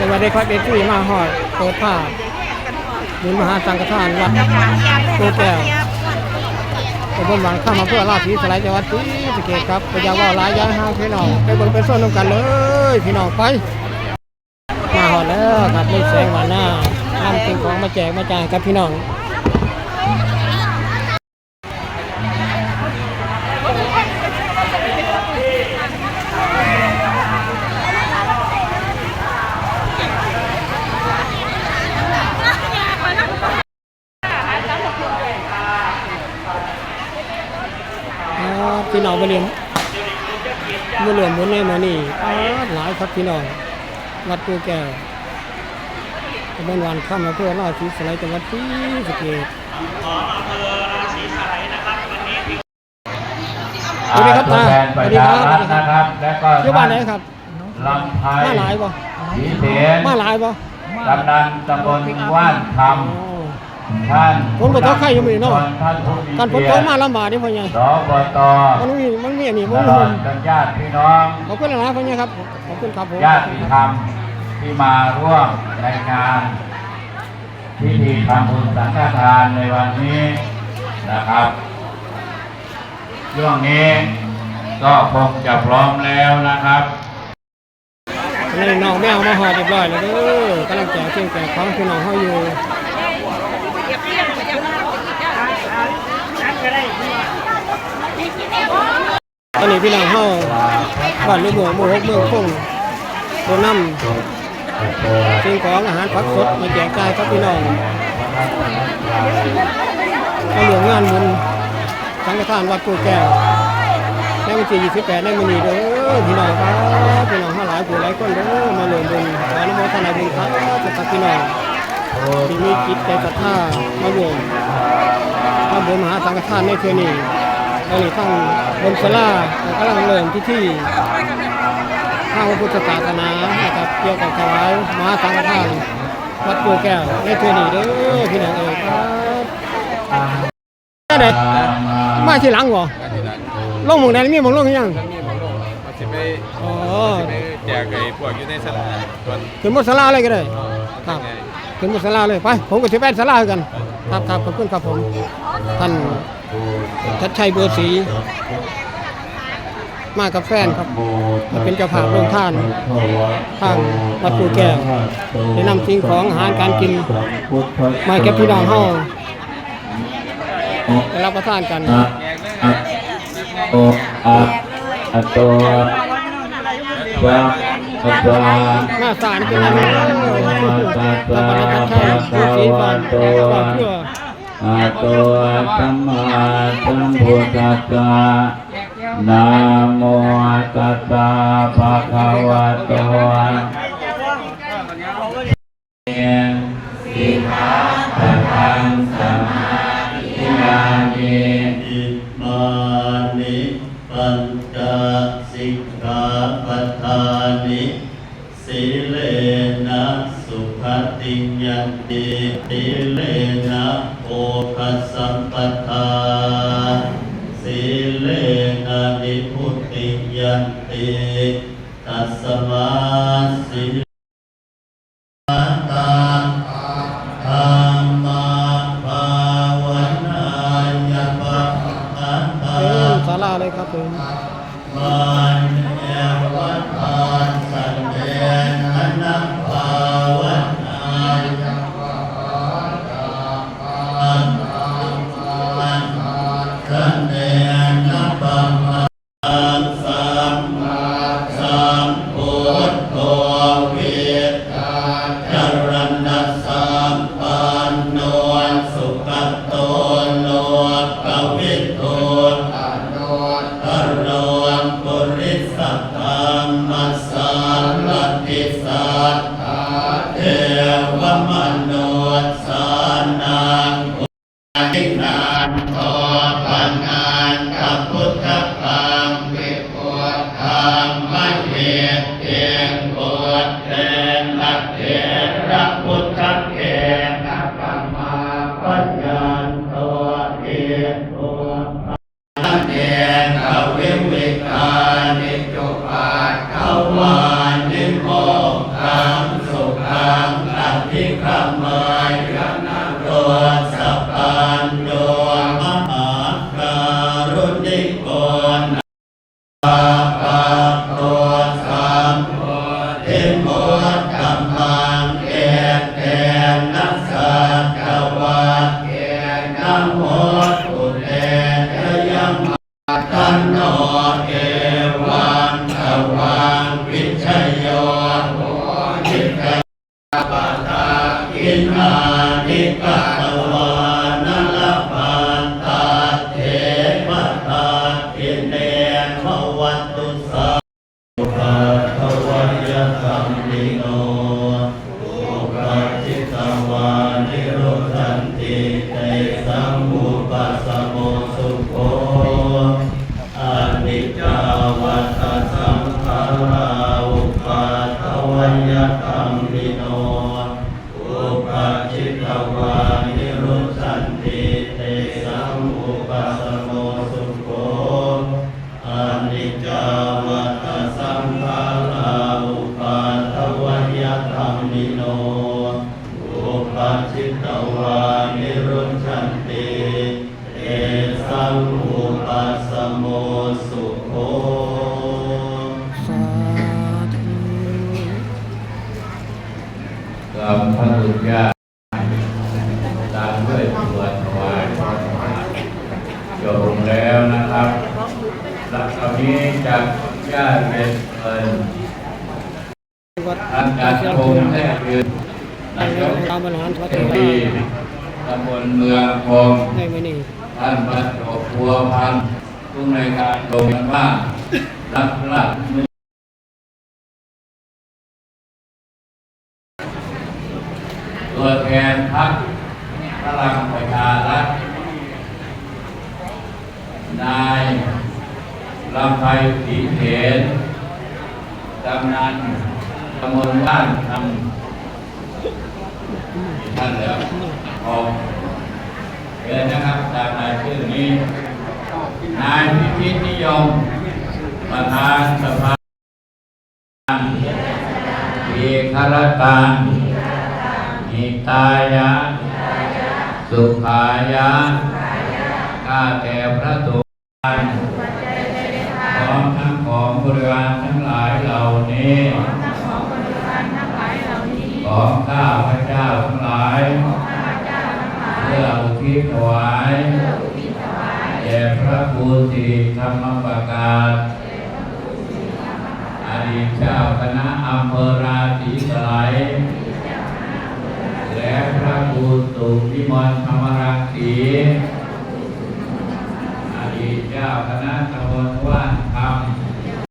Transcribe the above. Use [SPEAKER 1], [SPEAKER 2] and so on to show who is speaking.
[SPEAKER 1] สวัสดีครับเด็กที่มาหอดเปิดผ้าบุญมหาสังฆทานวัดตัวแก้วตำบลหวานข้ามมาเพื่อราชสีสลายจังหวัดศรีสะเกษครับพยาว่าหลายย้ายห้างพี่น้องไปเบิ่งไปส้นน้ำกันเลยพี่น้องไปมาหอดแล้วครับไม่แสงวันหน้านำสิ่งของมาแจกมาจ่ายครับพี่น้องพี่น้องมาเรียนมาเหลื่อมบุญในมานี่หลายครับพี่น้องวัดตัวแก้วตำบลหวานข้ามมาเพื่อราชสีสลายจังหวัดศรีสะเกษสวัสดีครับตาสวัสดีครับ
[SPEAKER 2] นะครับแล้วก็
[SPEAKER 1] อยู่บ้านไหนครับ
[SPEAKER 2] ลำไพ
[SPEAKER 1] มาหลายบ่
[SPEAKER 2] สีเสียน
[SPEAKER 1] มาหลายบ่
[SPEAKER 2] กำนันตำบลว่านคำท่าน
[SPEAKER 1] คนบ่ต้องใครอยู่มื้อนี้เนาะการฝนตกมาลำบากนี่พ่อใหญ่
[SPEAKER 2] สบต
[SPEAKER 1] มันมีอันนี้บ่
[SPEAKER 2] มีญาติพี่น้อง
[SPEAKER 1] ขอบคุณนะพ่อใหญ่ครับขอบคุณครับผม
[SPEAKER 2] ญาติธรรมที่มาร่วมในงานพิธีทำบุญสังฆทานในวันนี้นะครับช่วงนี้ก็คงจะพร้อมแล้วนะครับ
[SPEAKER 1] นี่น้องแมวมาหอดเรียบร้อยแล้วเด้อกำลังแจกเครื่องแจกของพี่น้องเฮาอยู่ตอนนี้พี่น้องเฮาบ้านลูกหมู่6เมืองคงโดนนำสิ่งของอาหารผักสดมาแจกจ่ายครับพี่น้องมาร่วมงานบุญสังฆทานวัดกู่แก้วในวันที่28ในมื้อนี้เด้อพี่น้องครับพี่น้องเฮาหลายผู้หลายคนเด้อมาร่วมบุญขออนุโมทนาบุญครับกับพี่น้องที่มีจิตใจศรัทธามาร่วมทำบุญมหาสังฆทานในคืนนี้ตอนนี้ทั้งบนศาลากำลังเริ่มพิธีทางพระพุทธศาสนานะครับเกี่ยวกับถวายมหาสังฆทานวัดกู่แก้วในคืนนี้เด้อพี่น้องเอ๋ยครับได้มาที่หลังบ่ลงหม่องใดมีหม่องลงยัง
[SPEAKER 3] สิไปแจกไอ้พวกอยู่ในศาลา
[SPEAKER 1] ขึ้นบนศาลาเลยก็ได้ครับขึ้นบนศาลาเลยไปผมก็สิไปศาลากันครับขอบคุณครับผมท่านทัชชัยบัวศรีมากับแฟนครับมาเป็นเจ้าภาพโรงทานทางวัดกู่แก้วได้นำสิ่งของอาหารการกินมาแก่พี่น้องเฮาได้รับประทานกันมาสารเป็นอะไรเราปฏิบัติธรรมผู้ศรีฟันเพื่อ
[SPEAKER 2] ตัวสัมมาสัมพุทธัสสะนะโมตัสสะภะคะวะโตสิกขาปะทังสมาธิยามิอิมานิปัญจสิกขาปะทานิสีเลนะสุขติยันติสีเลนะโภคสัมปทาสีเลนะนิพุติยันติตัสสมาสี
[SPEAKER 1] ศาลาเลยครับผม
[SPEAKER 2] มันเอวัฏฐานสันเดนะนังภาวันอายังภาตาปันตังสันเดนะปัมมังสัมมาสัมพุทโธเวทาจรณะสัมปันโนสุขโตโลกวิทูอโรปุริสัตตัมมัสสาลัตติสัทธาเทวมนุษย์สานังอุทินานโตปัญญานกับพุทธคังวิปุตตังมัจเจเตปุตเตนะเถระพุทธเกนะปัมมาปัญญานโตเอโอเดนอวิวิกานิจุปาทวานิโมขังสุข โกนอาปะโตสัมโพธิโมตัมมังเอเตนะสัจจวัตเกนะโมตุเตชะยมะตันโนเอวังขวังวิชโยโหจิตปะทาอินานิกะตวานัลปันตาเทวตาทิเนภวัตตุสาภะคะวะยะธัมมิโนอุปาจิตวานิโรธันติเตสัมมุปัสสโมสุโขอนิจจาวัฏสังขาราอุปาทวัยธัมมิโนอุปาจิตวานิโรธันติเตสัมมุปัสสโมสุโขอนิจจาวัฏสังขาราอุปาทวัยธัมมิโนอุปาจิตวานิโรธันติเตสัมมุปัสสโมสุโข
[SPEAKER 1] สาธุ
[SPEAKER 2] กับพระบุญญาตามด้วยสวดถวายพรจบแล้วนะครับหลังจากนี้จากญาติเป็นเงิน
[SPEAKER 1] วัด
[SPEAKER 2] ท่านจัดคงแท้ยืนนายก
[SPEAKER 1] การบริหารวัด
[SPEAKER 2] เทวีตำบลเมืองคง
[SPEAKER 1] ในมื้อนี้
[SPEAKER 2] ท่านประจบพัวพันผู้ในวยการโรงพยาบาลรับราชตัวแทนพรรคพลังประชารัฐนายลำไพศรีเถรกำนันตำบลบ้านทำท่านแล้วออกเดินนะครับตามรายชื่อนี้นายพิพิธนิยมประธานสภาอีคารตังอิตายะสุขายะข้าแต่พระสงฆ์พร้อมทั้งของบริวารทั้งหลายเหล่านี้ของข้าพระเจ้าทั้งหลายเพื่ออุทิศถวายแด่พระครูสิริธรรมประกาศอดีตเจ้าคณะอำเภอราศีสไลยและพระครูสุวิมลธรรมรังสีอดีตเจ้าคณะตำบลว่า